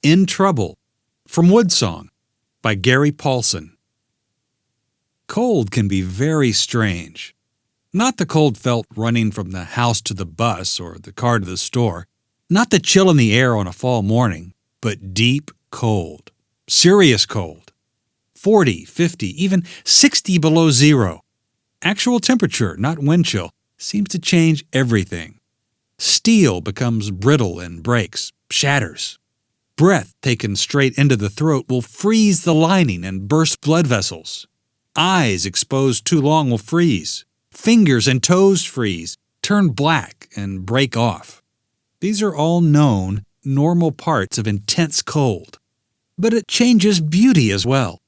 In Trouble, from Woodsong, by Gary Paulsen. Cold can be very strange. Not the cold felt running from the house to the bus or the car to the store. Not the chill in the air on a fall morning, but deep cold. Serious cold. 40, 50, even 60 below zero. Actual temperature, not wind chill, seems to change everything. Steel becomes brittle and breaks, shatters. Breath taken straight into the throat will freeze the lining and burst blood vessels. Eyes exposed too long will freeze. Fingers and toes freeze, turn black, and break off. These are all known, normal parts of intense cold. But it changes beauty as well.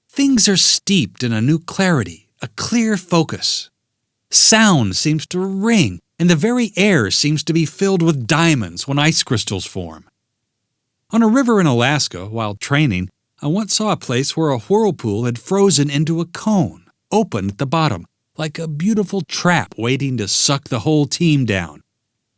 Things are steeped in a new clarity, a clear focus. Sound seems to ring, and the very air seems to be filled with diamonds when ice crystals form. On a river in Alaska, while training, I once saw a place where a whirlpool had frozen into a cone, open at the bottom, like a beautiful trap waiting to suck the whole team down.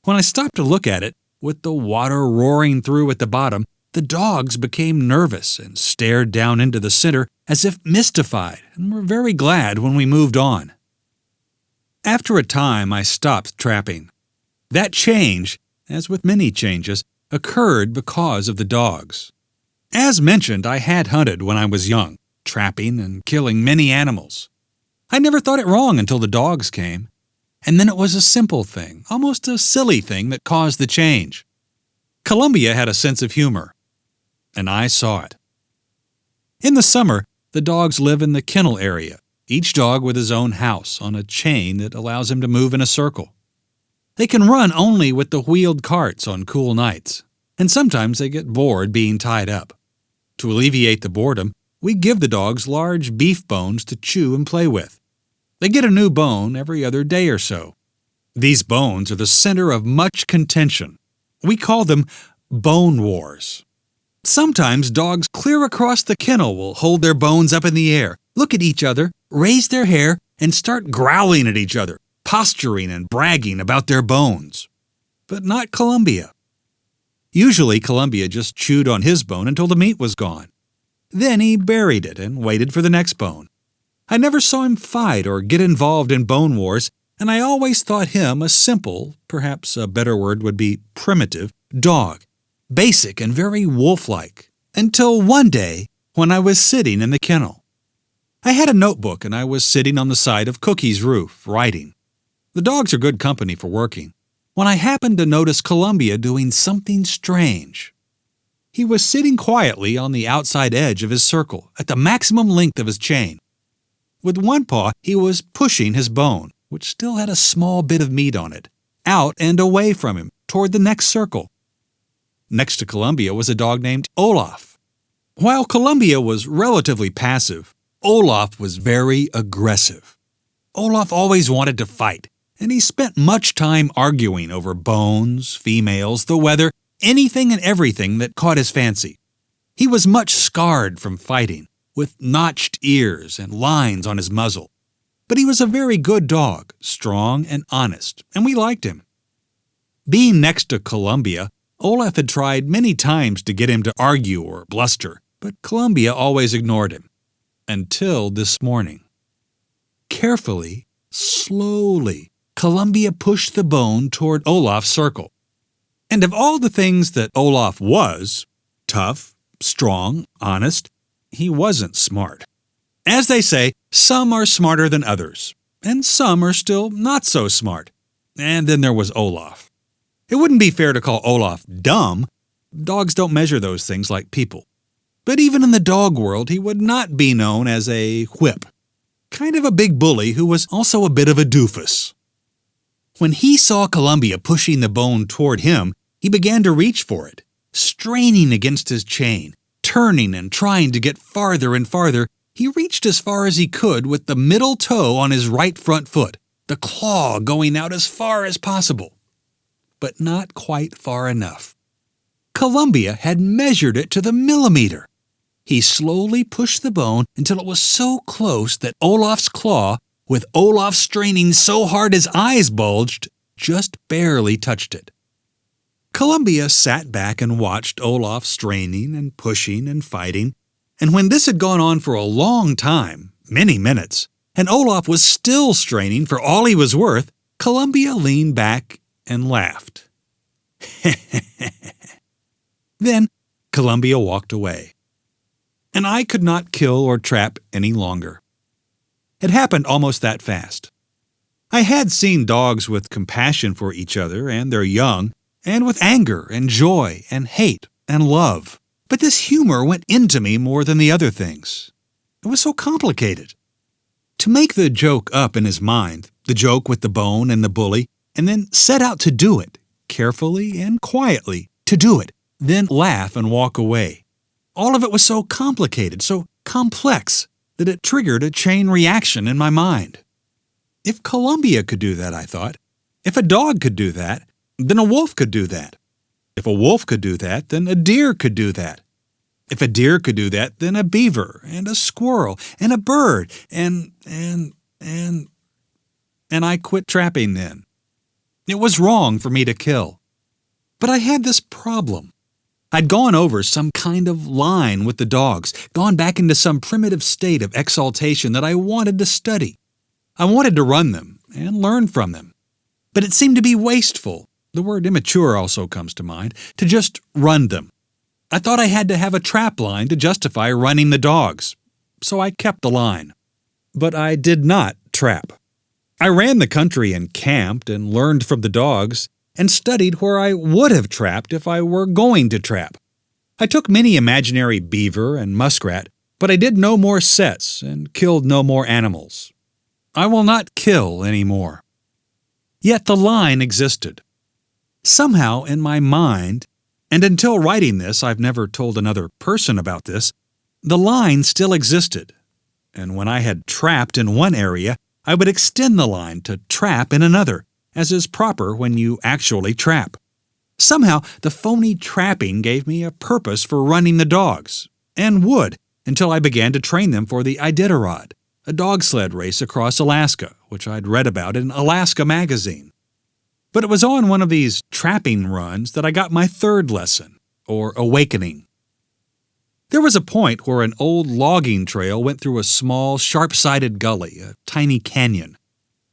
When I stopped to look at it, with the water roaring through at the bottom, the dogs became nervous and stared down into the center as if mystified and were very glad when we moved on. After a time, I stopped trapping. That change, as with many changes, occurred because of the dogs. As mentioned, I had hunted when I was young, trapping and killing many animals. I never thought it wrong until the dogs came. And then it was a simple thing, almost a silly thing that caused the change. Columbia had a sense of humor, and I saw it. In the summer, the dogs live in the kennel area, each dog with his own house on a chain that allows him to move in a circle. They can run only with the wheeled carts on cool nights, and sometimes they get bored being tied up. To alleviate the boredom, we give the dogs large beef bones to chew and play with. They get a new bone every other day or so. These bones are the center of much contention. We call them bone wars. Sometimes dogs clear across the kennel will hold their bones up in the air, look at each other, raise their hair, and start growling at each other, posturing and bragging about their bones. But not Columbia. Usually Columbia just chewed on his bone until the meat was gone. Then he buried it and waited for the next bone. I never saw him fight or get involved in bone wars, and I always thought him a simple, perhaps a better word would be primitive, dog, basic and very wolf-like, until one day when I was sitting in the kennel. I had a notebook and I was sitting on the side of Cookie's roof, writing. The dogs are good company for working, when I happened to notice Columbia doing something strange. He was sitting quietly on the outside edge of his circle, at the maximum length of his chain. With one paw, he was pushing his bone, which still had a small bit of meat on it, out and away from him, toward the next circle. Next to Columbia was a dog named Olaf. While Columbia was relatively passive, Olaf was very aggressive. Olaf always wanted to fight, and he spent much time arguing over bones, females, the weather, anything and everything that caught his fancy. He was much scarred from fighting, with notched ears and lines on his muzzle. But he was a very good dog, strong and honest, and we liked him. Being next to Columbia, Olaf had tried many times to get him to argue or bluster, but Columbia always ignored him. Until this morning. Carefully, slowly, Columbia pushed the bone toward Olaf's circle. And of all the things that Olaf was, tough, strong, honest, he wasn't smart. As they say, some are smarter than others, and some are still not so smart. And then there was Olaf. It wouldn't be fair to call Olaf dumb. Dogs don't measure those things like people. But even in the dog world, he would not be known as a whip. Kind of a big bully who was also a bit of a doofus. When he saw Columbia pushing the bone toward him, he began to reach for it, straining against his chain. Turning and trying to get farther and farther, he reached as far as he could with the middle toe on his right front foot, the claw going out as far as possible. But not quite far enough. Columbia had measured it to the millimeter. He slowly pushed the bone until it was so close that Olaf's claw, with Olaf straining so hard his eyes bulged, just barely touched it. Columbia sat back and watched Olaf straining and pushing and fighting, and when this had gone on for a long time, many minutes, and Olaf was still straining for all he was worth, Columbia leaned back and laughed. Then Columbia walked away, and I could not kill or trap any longer. It happened almost that fast. I had seen dogs with compassion for each other and their young, and with anger and joy and hate and love. But this humor went into me more than the other things. It was so complicated. To make the joke up in his mind, the joke with the bone and the bully, and then set out to do it, carefully and quietly, to do it, then laugh and walk away. All of it was so complicated, so complex, that it triggered a chain reaction in my mind. If Columbia could do that, I thought, if a dog could do that, then a wolf could do that. If a wolf could do that, then a deer could do that. If a deer could do that, then a beaver and a squirrel and a bird and I quit trapping then. It was wrong for me to kill. But I had this problem. I'd gone over some kind of line with the dogs, gone back into some primitive state of exaltation that I wanted to study. I wanted to run them and learn from them. But it seemed to be wasteful, the word immature also comes to mind, to just run them. I thought I had to have a trap line to justify running the dogs, so I kept the line. But I did not trap. I ran the country and camped and learned from the dogs and studied where I would have trapped if I were going to trap. I took many imaginary beaver and muskrat, but I did no more sets and killed no more animals. I will not kill any more. Yet the line existed. Somehow in my mind, and until writing this I've never told another person about this, the line still existed. And when I had trapped in one area, I would extend the line to trap in another, as is proper when you actually trap. Somehow the phony trapping gave me a purpose for running the dogs, and would, until I began to train them for the Iditarod, a dog sled race across Alaska, which I'd read about in Alaska Magazine. But it was on one of these trapping runs that I got my third lesson, or awakening. There was a point where an old logging trail went through a small, sharp-sided gully, a tiny canyon.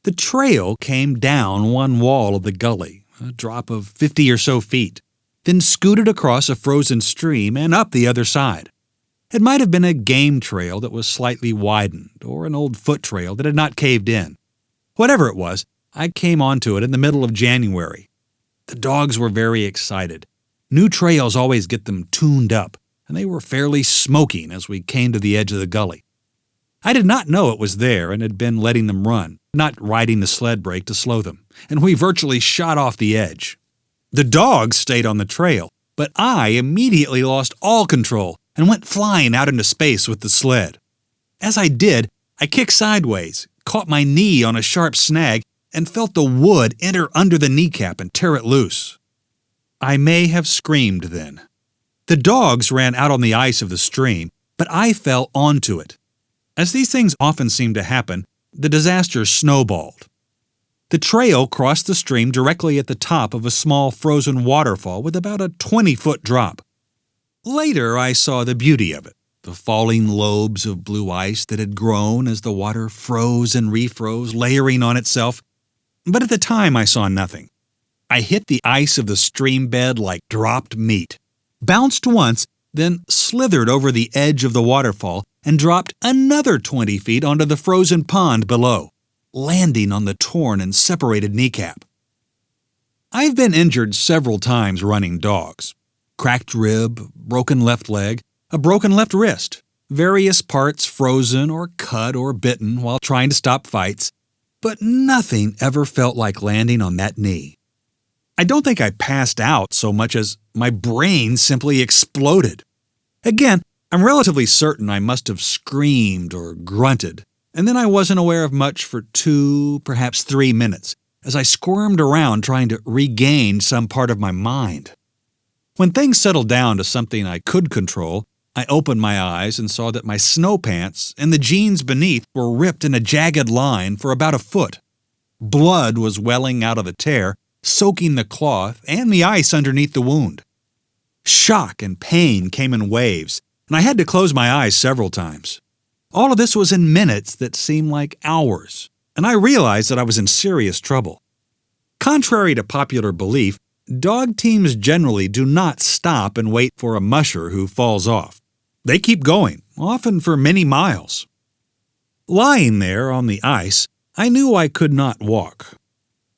The trail came down one wall of the gully, a drop of 50 or so feet, then scooted across a frozen stream and up the other side. It might have been a game trail that was slightly widened, or an old foot trail that had not caved in. Whatever it was, I came onto it in the middle of January. The dogs were very excited. New trails always get them tuned up, and they were fairly smoking as we came to the edge of the gully. I did not know it was there and had been letting them run, not riding the sled brake to slow them, and we virtually shot off the edge. The dogs stayed on the trail, but I immediately lost all control and went flying out into space with the sled. As I did, I kicked sideways, caught my knee on a sharp snag, and felt the wood enter under the kneecap and tear it loose. I may have screamed then. The dogs ran out on the ice of the stream, but I fell onto it. As these things often seem to happen, the disaster snowballed. The trail crossed the stream directly at the top of a small frozen waterfall with about a 20-foot drop. Later I saw the beauty of it, the falling lobes of blue ice that had grown as the water froze and refroze, layering on itself. But at the time I saw nothing. I hit the ice of the stream bed like dropped meat, bounced once, then slithered over the edge of the waterfall and dropped another 20 feet onto the frozen pond below, landing on the torn and separated kneecap. I've been injured several times running dogs. Cracked rib, broken left leg, a broken left wrist, various parts frozen or cut or bitten while trying to stop fights, but nothing ever felt like landing on that knee. I don't think I passed out so much as my brain simply exploded. Again, I'm relatively certain I must have screamed or grunted, and then I wasn't aware of much for 2, perhaps 3 minutes, as I squirmed around trying to regain some part of my mind. When things settled down to something I could control, I opened my eyes and saw that my snow pants and the jeans beneath were ripped in a jagged line for about a foot. Blood was welling out of the tear, soaking the cloth and the ice underneath the wound. Shock and pain came in waves, and I had to close my eyes several times. All of this was in minutes that seemed like hours, and I realized that I was in serious trouble. Contrary to popular belief, dog teams generally do not stop and wait for a musher who falls off. They keep going, often for many miles. Lying there on the ice, I knew I could not walk.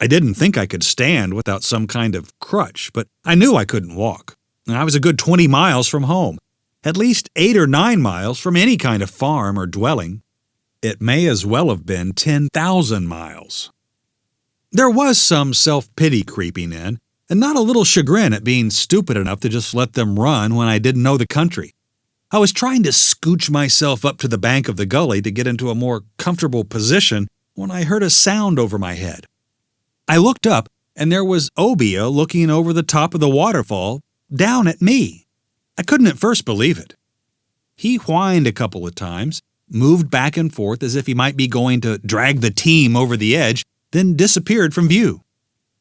I didn't think I could stand without some kind of crutch, but I knew I couldn't walk. And I was a good 20 miles from home, at least 8 or 9 miles from any kind of farm or dwelling. It may as well have been 10,000 miles. There was some self-pity creeping in, and not a little chagrin at being stupid enough to just let them run when I didn't know the country. I was trying to scooch myself up to the bank of the gully to get into a more comfortable position when I heard a sound over my head. I looked up, and there was Obia looking over the top of the waterfall, down at me. I couldn't at first believe it. He whined a couple of times, moved back and forth as if he might be going to drag the team over the edge, then disappeared from view.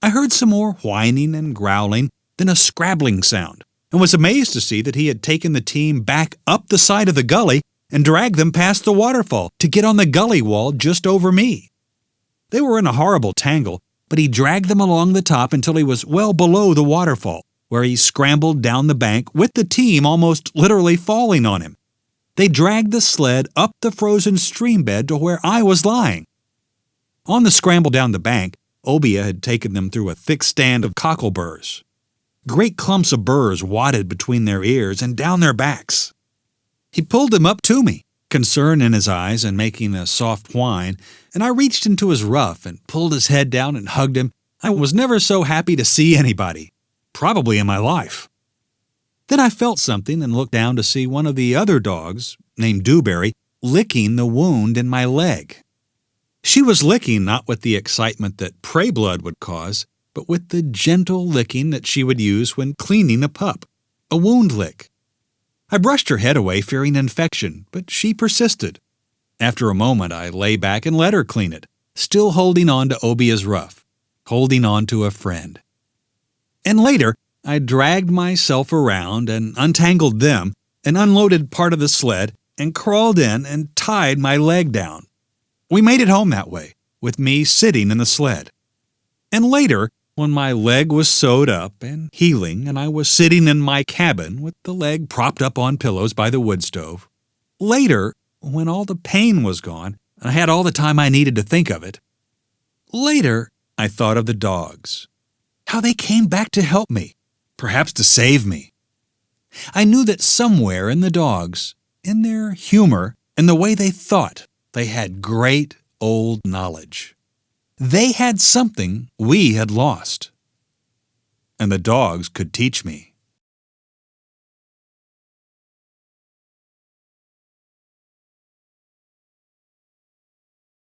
I heard some more whining and growling, then a scrabbling sound, and was amazed to see that he had taken the team back up the side of the gully and dragged them past the waterfall to get on the gully wall just over me. They were in a horrible tangle, but he dragged them along the top until he was well below the waterfall, where he scrambled down the bank with the team almost literally falling on him. They dragged the sled up the frozen stream bed to where I was lying. On the scramble down the bank, Obia had taken them through a thick stand of cockleburrs. Great clumps of burrs wadded between their ears and down their backs. He pulled them up to me, concern in his eyes and making a soft whine, and I reached into his ruff and pulled his head down and hugged him. I was never so happy to see anybody, probably in my life. Then I felt something and looked down to see one of the other dogs, named Dewberry, licking the wound in my leg. She was licking not with the excitement that prey blood would cause, but with the gentle licking that she would use when cleaning a pup, a wound lick. I brushed her head away, fearing infection, but she persisted. After a moment, I lay back and let her clean it, still holding on to Obia's ruff, holding on to a friend. And later, I dragged myself around and untangled them and unloaded part of the sled and crawled in and tied my leg down. We made it home that way, with me sitting in the sled. And later, when my leg was sewed up and healing and I was sitting in my cabin with the leg propped up on pillows by the wood stove, later, when all the pain was gone and I had all the time I needed to think of it, later I thought of the dogs, how they came back to help me, perhaps to save me. I knew that somewhere in the dogs, in their humor and the way they thought, they had great old knowledge. They had something we had lost. And the dogs could teach me.